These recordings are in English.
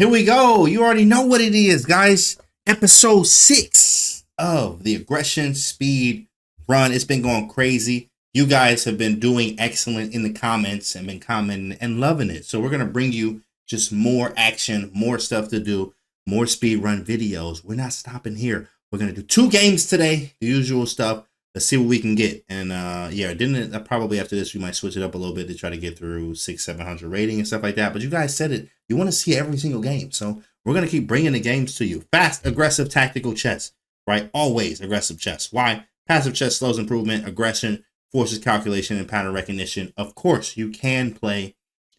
Here we go. You already know what it is, guys. Episode 6 of the aggression speed run. It's been going crazy. You guys have been doing excellent in the comments and been commenting and loving it. So we're going to bring you just more action, more stuff to do, more speed run videos. We're not stopping here. We're going to do 2 games today, the usual stuff. Let's see what we can get. And yeah, probably after this, we might switch it up a little bit to try to get through 600-700 rating and stuff like that. But you guys said it. You want to see every single game. So we're going to keep bringing the games to you. Fast, aggressive, tactical chess, right? Always aggressive chess. Why? Passive chess slows improvement. Aggression forces calculation and pattern recognition. Of course, you can play,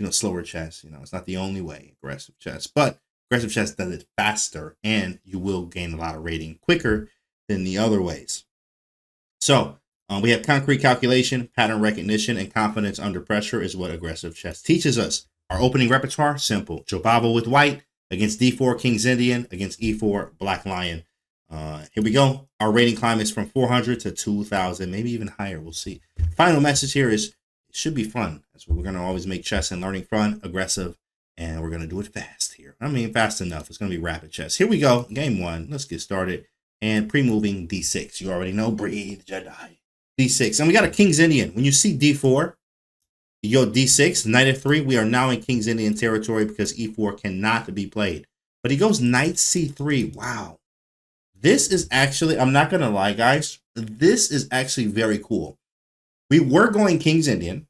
slower chess. It's not the only way, aggressive chess. But aggressive chess does it faster, and you will gain a lot of rating quicker than the other ways. So we have concrete calculation, pattern recognition, and confidence under pressure is what aggressive chess teaches us. Our opening repertoire, simple. Jobava with white against D4, King's Indian, against E4, Black Lion. Here we go. Our rating climb is from 400 to 2,000, maybe even higher. We'll see. Final message here is it should be fun. That's what we're going to always make chess and learning fun, aggressive, and we're going to do it fast here. I mean, fast enough. It's going to be rapid chess. Here we go. Game 1. Let's get started. And pre-moving D6. You already know, breathe, Jedi. D6. And we got a King's Indian. When you see D4, you go D6, Knight F3. We are now in King's Indian territory because E4 cannot be played. But he goes Knight C3. Wow. This is actually, I'm not going to lie, guys. This is actually very cool. We were going King's Indian,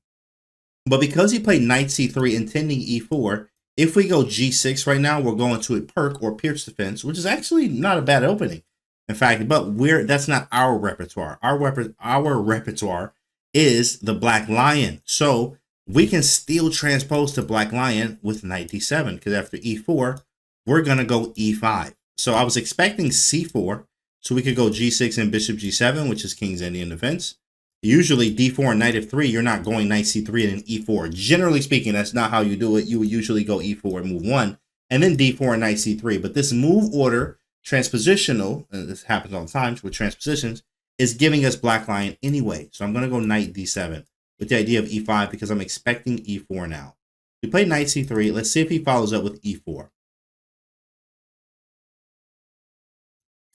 but because he played Knight C3 intending E4, if we go G6 right now, we're going to a perk or pierce defense, which is actually not a bad opening. In fact, but that's not our repertoire. Our repertoire is the Black Lion. So we can still transpose to Black Lion with Knight D7 because after E4, we're going to go E5. So I was expecting C4 so we could go G6 and Bishop G7, which is King's Indian defense. Usually D4 and Knight F3, you're not going Knight C3 and then E4. Generally speaking, that's not how you do it. You would usually go E4 and move 1 and then D4 and Knight C3. But this move order transpositional, and this happens all the time with transpositions, is giving us Black Lion anyway. So I'm going to go Knight D7 with the idea of E5 because I'm expecting E4 now. We play Knight C3. Let's see if he follows up with E4.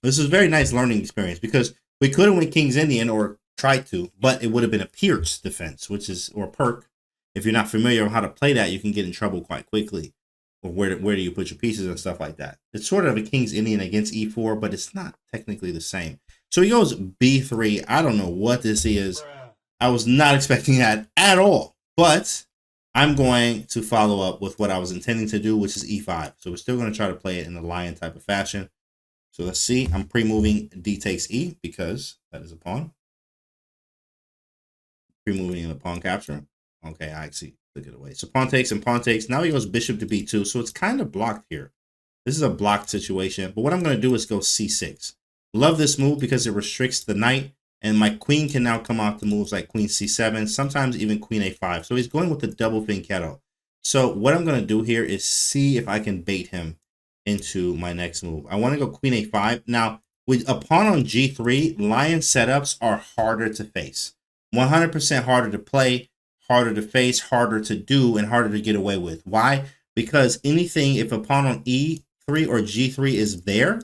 This is a very nice learning experience because we could have went King's Indian or tried to, but it would have been a pierce defense, or a perk. If you're not familiar with how to play that, you can get in trouble quite quickly. Or where do you put your pieces and stuff like that. It's sort of a King's Indian against E4, but it's not technically the same. So he goes B3. I don't know what this is. I was not expecting that at all. But I'm going to follow up with what I was intending to do, which is E5. So we're still going to try to play it in the lion type of fashion. So let's see. I'm pre-moving D takes E because that is a pawn. Pre-moving in the pawn capture. Okay, I see. Took it away. So pawn takes and pawn takes. Now he goes bishop to B2. So it's kind of blocked here. This is a blocked situation. But what I'm going to do is go C6. Love this move because it restricts the knight. And my queen can now come out to moves like queen C7. Sometimes even queen A5. So he's going with the double fianchetto. So what I'm going to do here is see if I can bait him into my next move. I want to go queen A5. Now, with a pawn on G3, lion setups are harder to face. 100% harder to play, harder to face, harder to do, and harder to get away with. Why? Because if a pawn on E3 or G3 is there,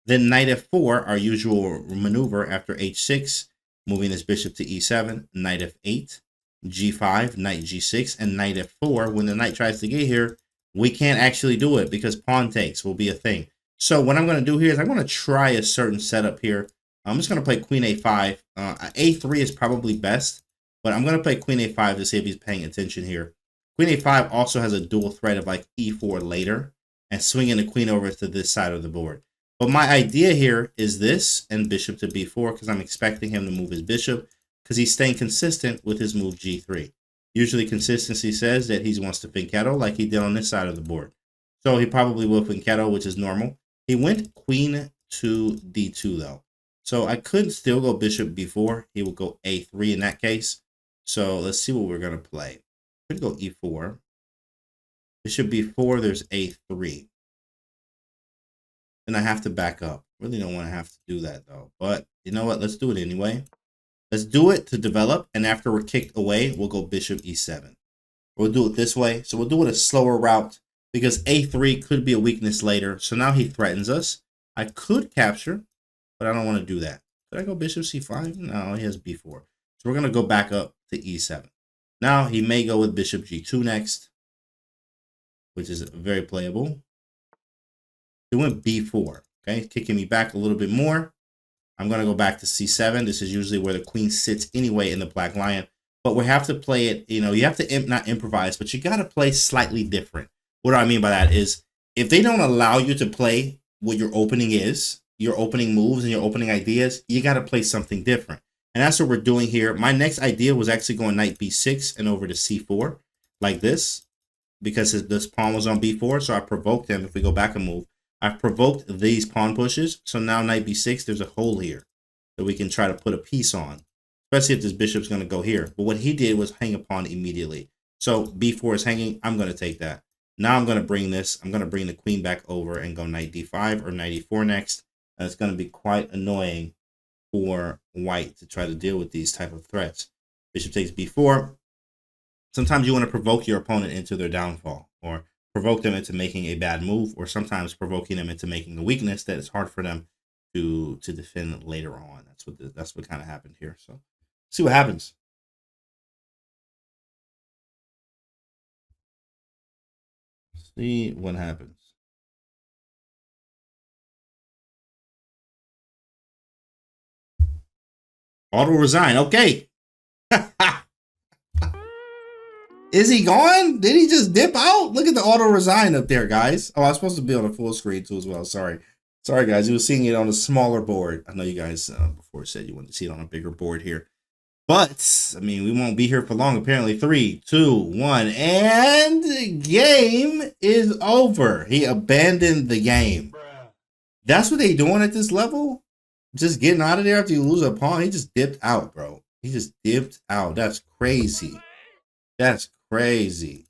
then Knight F4, our usual maneuver after H6, moving this bishop to E7, Knight F8, G5, Knight G6, and Knight F4. When the knight tries to get here, we can't actually do it because pawn takes will be a thing. So what I'm going to do here is I'm going to try a certain setup here. I'm just going to play queen A5. A3 is probably best, but I'm going to play queen A5 to see if he's paying attention here. Queen A5 also has a dual threat of like E4 later and swinging the queen over to this side of the board. But my idea here is this and bishop to B4 because I'm expecting him to move his bishop because he's staying consistent with his move G3. Usually consistency says that he wants to fianchetto like he did on this side of the board. So he probably will fianchetto, which is normal. He went queen to D2 though. So I could still go bishop B4. He will go A3 in that case. So let's see what we're going to play. Could go E4. Bishop B4, there's A3. And I have to back up. Really don't want to have to do that though. But you know what? Let's do it anyway. Let's do it to develop. And after we're kicked away, we'll go bishop E7. We'll do it this way. So we'll do it a slower route because a3 could be a weakness later. So now he threatens us. I could capture, but I don't want to do that. Could I go bishop c5? No, he has b4. So we're going to go back up to e7. Now he may go with bishop g2 next, which is very playable. He went b4, okay, kicking me back a little bit more. I'm going to go back to c7. This is usually where the queen sits anyway in the black lion. But we have to play it, you know, you have to not improvise, but you got to play slightly different. What do I mean by that is if they don't allow you to play what your opening is, your opening moves and your opening ideas, you got to play something different. And that's what we're doing here. My next idea was actually going knight b6 and over to c4 like this because this pawn was on b4. So I provoked him. If we go back a move, I've provoked these pawn pushes. So now knight b6, there's a hole here that we can try to put a piece on, especially if this bishop's going to go here. But what he did was hang a pawn immediately. So b4 is hanging. I'm going to take that. Now I'm going to bring this. I'm going to bring the queen back over and go knight d5 or knight e4 next. And it's going to be quite annoying for white to try to deal with these type of threats. Bishop takes b4. Sometimes you want to provoke your opponent into their downfall or provoke them into making a bad move, or sometimes provoking them into making a weakness that is hard for them to defend later on. That's what kind of happened here. So see what happens. See what happens. Auto resign. Okay. Is he gone? Did he just dip out? Look at the auto resign up there, guys. Oh, I was supposed to be on a full screen too as well. Sorry, guys. You were seeing it on a smaller board. I know you guys before said you wanted to see it on a bigger board here. But, I mean, we won't be here for long, apparently. 3, 2, 1, and the game is over. He abandoned the game. That's what they doing at this level? Just getting out of there after you lose a pawn? He just dipped out, bro. He just dipped out. That's crazy. That's crazy.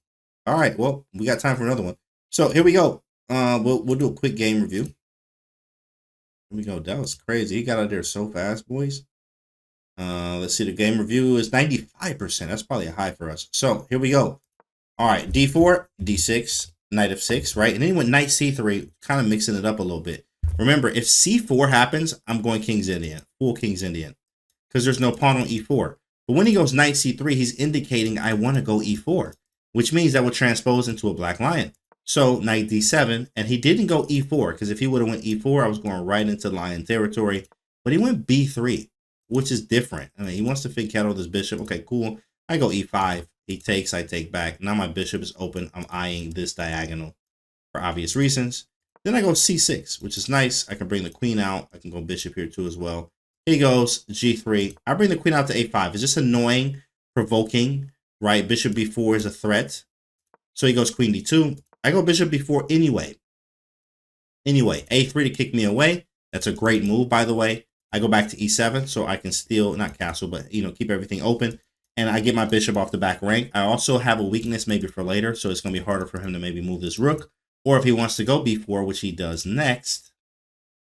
All right, well, we got time for another one. So, here we go. We'll do a quick game review. Here we go. That was crazy. He got out there so fast, boys. Let's see, the game review is 95%. That's probably a high for us. So here we go. All right, d4, d6, knight f6, right? And then he went knight c3, kind of mixing it up a little bit. Remember, if c4 happens, I'm going King's Indian, full King's Indian, because there's no pawn on e4. But when he goes knight c3, he's indicating I want to go e4, which means that will transpose into a black lion. So knight d7, and he didn't go e4, because if he would have went e4, I was going right into lion territory. But he went b3. Which is different. I mean, he wants to fig kettle this bishop. Okay, cool. I go e5. He takes, I take back. Now my bishop is open. I'm eyeing this diagonal for obvious reasons. Then I go c6, which is nice. I can bring the queen out. I can go bishop here too as well. He goes g3. I bring the queen out to a5. It's just annoying, provoking, right? Bishop b4 is a threat. So he goes queen d2. I go bishop b4 anyway. A3 to kick me away. That's a great move, by the way. I go back to e7 so I can steal, not castle, but, you know, keep everything open. And I get my bishop off the back rank. I also have a weakness maybe for later, so it's going to be harder for him to maybe move this rook. Or if he wants to go b4, which he does next,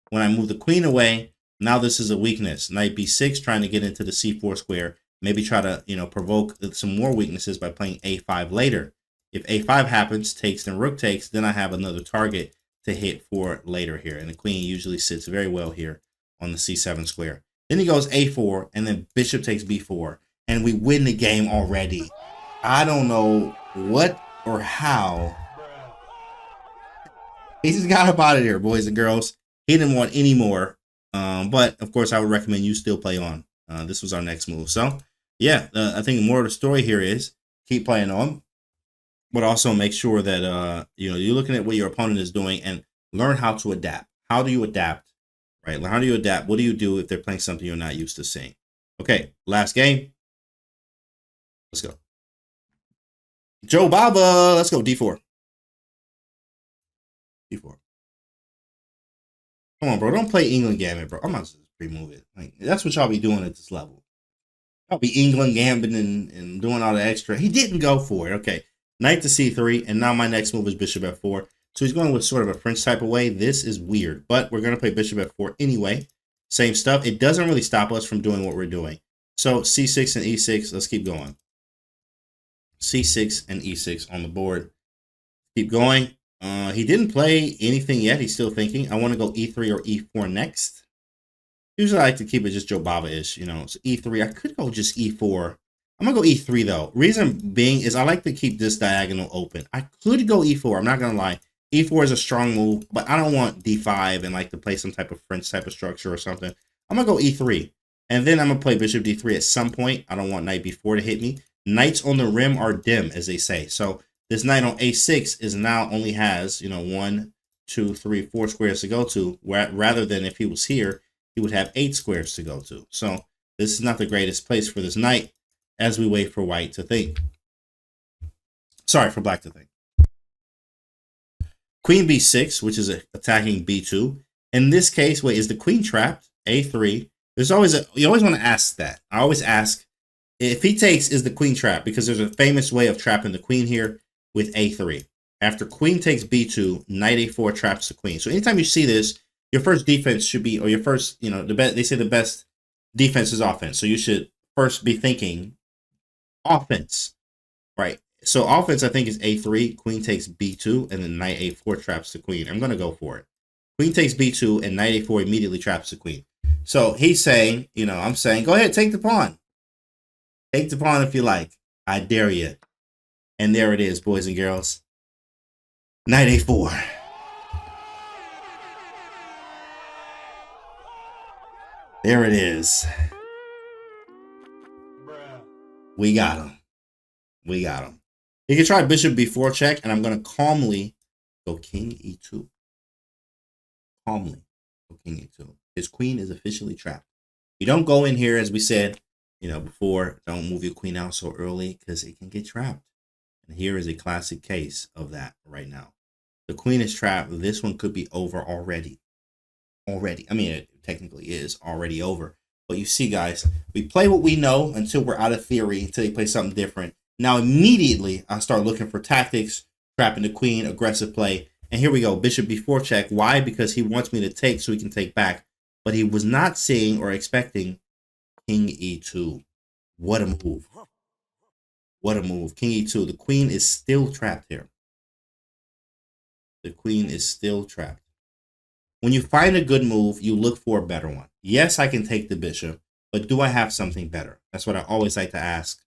when I move the queen away, now this is a weakness. Knight b6, trying to get into the c4 square. Maybe try to, you know, provoke some more weaknesses by playing a5 later. If a5 happens, takes, then rook takes, then I have another target to hit for later here. And the queen usually sits very well here on the c7 square. Then he goes a4, and then bishop takes b4, and we win the game already. I don't know what or how. He just got up out of there, boys and girls. He didn't want any more. But, of course, I would recommend you still play on. This was our next move. So, yeah, I think the more of the story here is keep playing on, but also make sure that, you know, you're looking at what your opponent is doing and learn how to adapt. How do you adapt? Right? How do you adapt? What do you do if they're playing something you're not used to seeing? Okay, last game. Let's go. Jobava. Let's go. D4. D4. Come on, bro. Don't play England Gambit, bro. I'm not just remove it. Like, that's what y'all be doing at this level. Y'all be England Gambit and doing all the extra. He didn't go for it. Okay. Knight to c3. And now my next move is bishop f4. So he's going with sort of a French type of way. This is weird, but we're going to play bishop f4 anyway. Same stuff. It doesn't really stop us from doing what we're doing. So c6 and e6. Let's keep going. c6 and e6 on the board. Keep going. He didn't play anything yet. He's still thinking. I want to go e3 or e4 next. Usually I like to keep it just Jobava-ish, you know. So e3, I could go just e4. I'm going to go e3, though. Reason being is I like to keep this diagonal open. I could go e4. I'm not going to lie. e4 is a strong move, but I don't want d5 and like to play some type of French type of structure or something. I'm going to go e3. And then I'm going to play bishop d3 at some point. I don't want knight b4 to hit me. Knights on the rim are dim, as they say. So this knight on a6 is now only has, you know, 1, 2, 3, 4 squares to go to, rather than if he was here, he would have 8 squares to go to. So this is not the greatest place for this knight as we wait for white to think. Sorry, for black to think. Queen b6, which is attacking b2. In this case, wait, is the queen trapped? a3. There's always you always want to ask that. I always ask, if he takes, is the queen trapped? Because there's a famous way of trapping the queen here with a3. After queen takes b2, knight a4 traps the queen. So anytime you see this, your first defense should be, or your first, you know, they say the best defense is offense. So you should first be thinking offense, right? So offense, I think, is a3, queen takes b2, and then knight a4 traps the queen. I'm going to go for it. Queen takes b2, and knight a4 immediately traps the queen. So he's saying, you know, I'm saying, go ahead, take the pawn. Take the pawn if you like. I dare you. And there it is, boys and girls. Knight a4. There it is. We got him. We got him. He can try bishop b4 check, and I'm going to calmly go king e2. Calmly go king e2. His queen is officially trapped. You don't go in here, as we said, you know, before. Don't move your queen out so early because it can get trapped. And here is a classic case of that right now. The queen is trapped. This one could be over already. I mean, it technically is already over. But you see, guys, we play what we know until we're out of theory, until they play something different. Now, immediately, I start looking for tactics, trapping the queen, aggressive play. And here we go, bishop b4 check. Why? Because he wants me to take so he can take back. But he was not seeing or expecting king e2. What a move. What a move. King e2. The queen is still trapped here. The queen is still trapped. When you find a good move, you look for a better one. Yes, I can take the bishop, but do I have something better? That's what I always like to ask.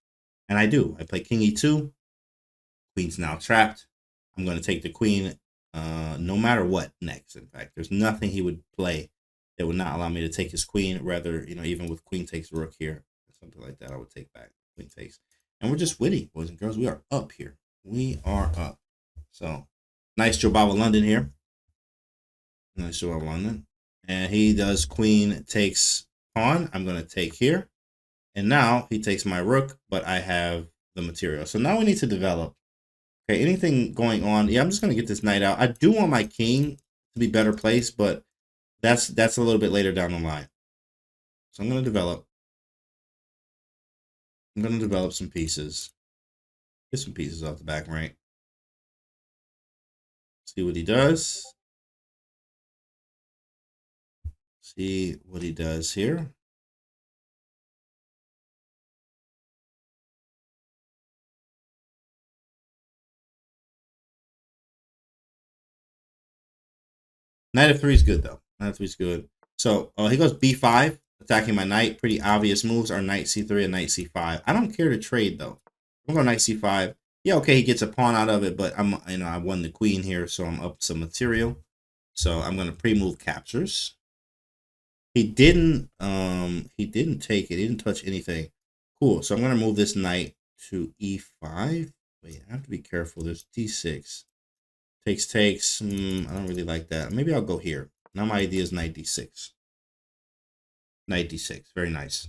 And I do. I play king e2. Queen's now trapped. I'm going to take the queen no matter what next. In fact, there's nothing he would play that would not allow me to take his queen. Rather, you know, even with queen takes rook here, something like that, I would take back. Queen takes. And we're just winning, boys and girls. We are up here. We are up. So, nice Jobava London here. Nice Jobava London. And he does queen takes pawn. I'm going to take here. And now he takes my rook, but I have the material. So now we need to develop. Okay, anything going on? Yeah, I'm just going to get this knight out. I do want my king to be better placed, but that's a little bit later down the line. So I'm going to develop. I'm going to develop some pieces. Get some pieces off the back rank. See what he does. See what he does here. Knight of 3 is good, though. Knight of 3 is good. So he goes b5, attacking my knight. Pretty obvious moves are knight c3 and knight c5. I don't care to trade, though. I'm going knight c5. Yeah, okay, he gets a pawn out of it, but I won the queen here, so I'm up some material. So I'm going to pre-move captures. He didn't take it. He didn't touch anything. Cool. So I'm going to move this knight to e5. Wait, I have to be careful. There's d6. Takes. I don't really like that. Maybe I'll go here. Now my idea is knight d6. Knight d6. Very nice.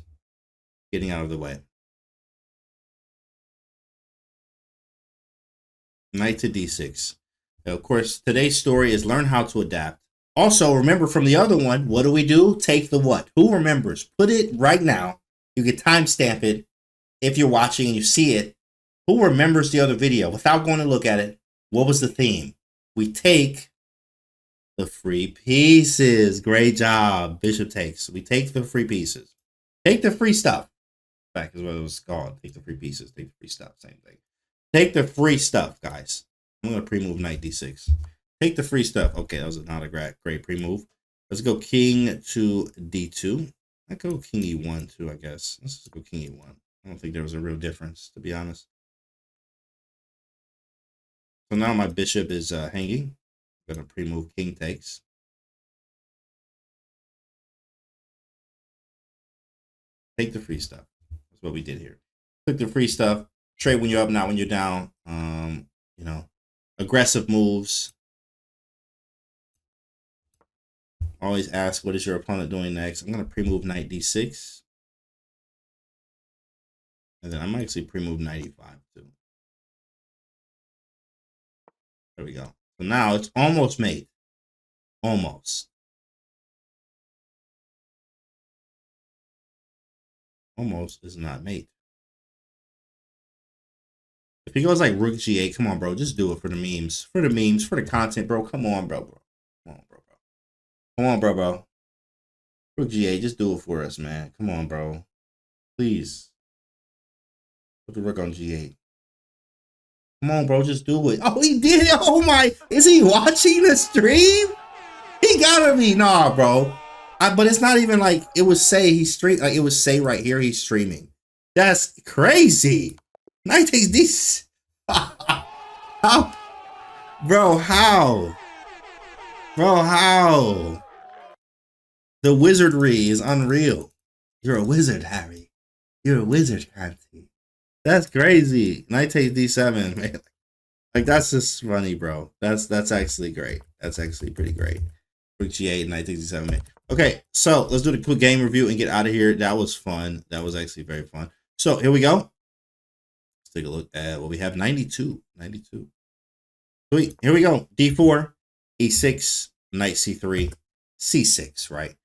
Getting out of the way. Knight to d6. Now, of course, today's story is learn how to adapt. Also, remember from the other one, what do? Take the what? Who remembers? Put it right now. You can timestamp it if you're watching and you see it. Who remembers the other video? Without going to look at it, what was the theme? We take the free pieces. Great job. Bishop takes. We take the free pieces. Take the free stuff. In fact, is what it was called. Take the free pieces. Take the free stuff. Same thing. Take the free stuff, guys. I'm going to pre-move knight d6. Take the free stuff. Okay, that was not a great pre-move. Let's go king to d2. I go king e1 too, I guess. Let's just go king e1. I don't think there was a real difference, to be honest. So now my bishop is hanging. I'm going to pre-move king takes. Take the free stuff. That's what we did here. Took the free stuff. Trade when you're up, not when you're down. You know, aggressive moves. Always ask, what is your opponent doing next? I'm going to pre-move knight d6. And then I'm actually pre-move knight e5 too. There we go. So now it's almost made. Almost. Almost is not made. If he goes like rook g8, come on, bro. Just do it for the memes. For the memes, for the content, bro. Come on, bro. Come on, bro. Come on, bro. Rook g8, just do it for us, man. Come on, bro. Please. Put the rook on g8. Come on, bro. Just do it. Oh, he did it. Oh, my. Is he watching the stream? He gotta be. Nah, bro. But it's not even like it would say he's streaming. Like it would say right here he's streaming. That's crazy. Knight takes this. How? Bro, how? Bro, how? The wizardry is unreal. You're a wizard, Harry. You're a wizard, Canty. That's crazy. Knight takes d7, man. Like that's just funny, bro. That's actually great. That's actually pretty great. Rook g8, knight takes d7, man. Okay, so let's do the quick game review and get out of here. That was fun. That was actually very fun. So here we go. Let's take a look at what we have. 92. 92. Sweet. Here we go. d4, e6, knight c3, c6, right?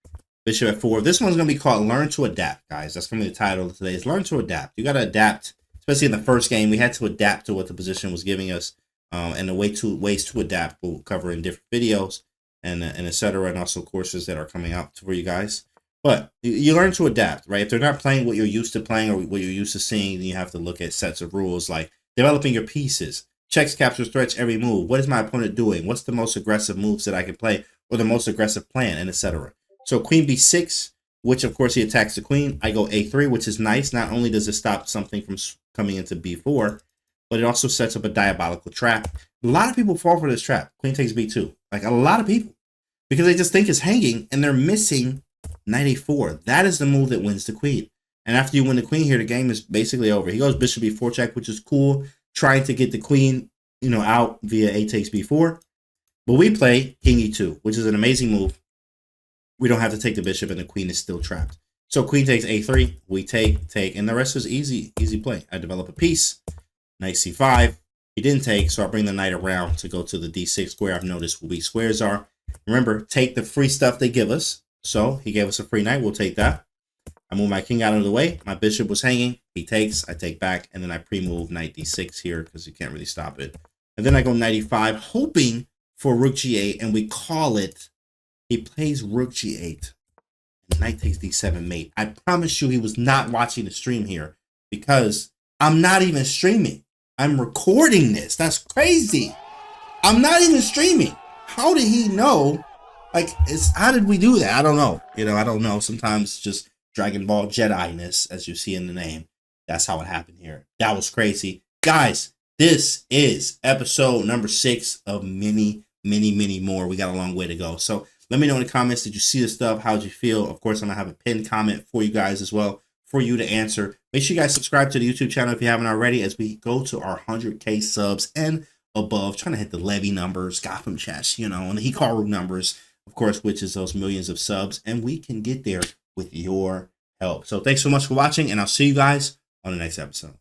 Bishop f4. This one's going to be called Learn to Adapt, guys. That's going to be the title of today. Is Learn to Adapt. You got to adapt, especially in the first game. We had to adapt to what the position was giving us, and the ways to adapt we'll cover in different videos. And etc. And also courses that are coming out for you guys. But you learn to adapt, right? If they're not playing what you're used to playing or what you're used to seeing, then you have to look at sets of rules like developing your pieces, checks, captures, threats, every move. What is my opponent doing? What's the most aggressive moves that I can play or the most aggressive plan, and etc. So queen b6, which of course he attacks the queen. I go a3, which is nice. Not only does it stop something from coming into b4, but it also sets up a diabolical trap. A lot of people fall for this trap. Queen takes b2. Like a lot of people. Because they just think it's hanging and they're missing knight a4. That is the move that wins the queen. And after you win the queen here, the game is basically over. He goes bishop b4 check, which is cool. Trying to get the queen, you know, out via a takes b4. But we play king e2, which is an amazing move. We don't have to take the bishop and the queen is still trapped. So queen takes a3. We take, and the rest is easy play. I develop a piece. Knight c5. He didn't take, so I'll bring the knight around to go to the d6 square. I've noticed where weak squares are. Remember, take the free stuff they give us. So he gave us a free knight. We'll take that. I move my king out of the way. My bishop was hanging. He takes. I take back. And then I pre-move knight d6 here because you can't really stop it. And then I go knight e5, hoping for rook g8. And we call it. He plays rook g8. And knight takes d7 mate. I promise you he was not watching the stream here because I'm not even streaming. I'm recording this. That's crazy. I'm not even streaming. How did he know? Like, how did we do that? I don't know. You know, I don't know. Sometimes just Dragon Ball Jedi-ness, as you see in the name. That's how it happened here. That was crazy. Guys, this is episode number 6 of many more. We got a long way to go. So let me know in the comments, did you see this stuff? How did you feel? Of course, I'm going to have a pinned comment for you guys as well, for you to answer. Make sure you guys subscribe to the YouTube channel if you haven't already, as we go to our 100K subs and above, trying to hit the levy numbers, Gotham chess, you know, and the Hikaru numbers, of course, which is those millions of subs, and we can get there with your help. So thanks so much for watching, and I'll see you guys on the next episode.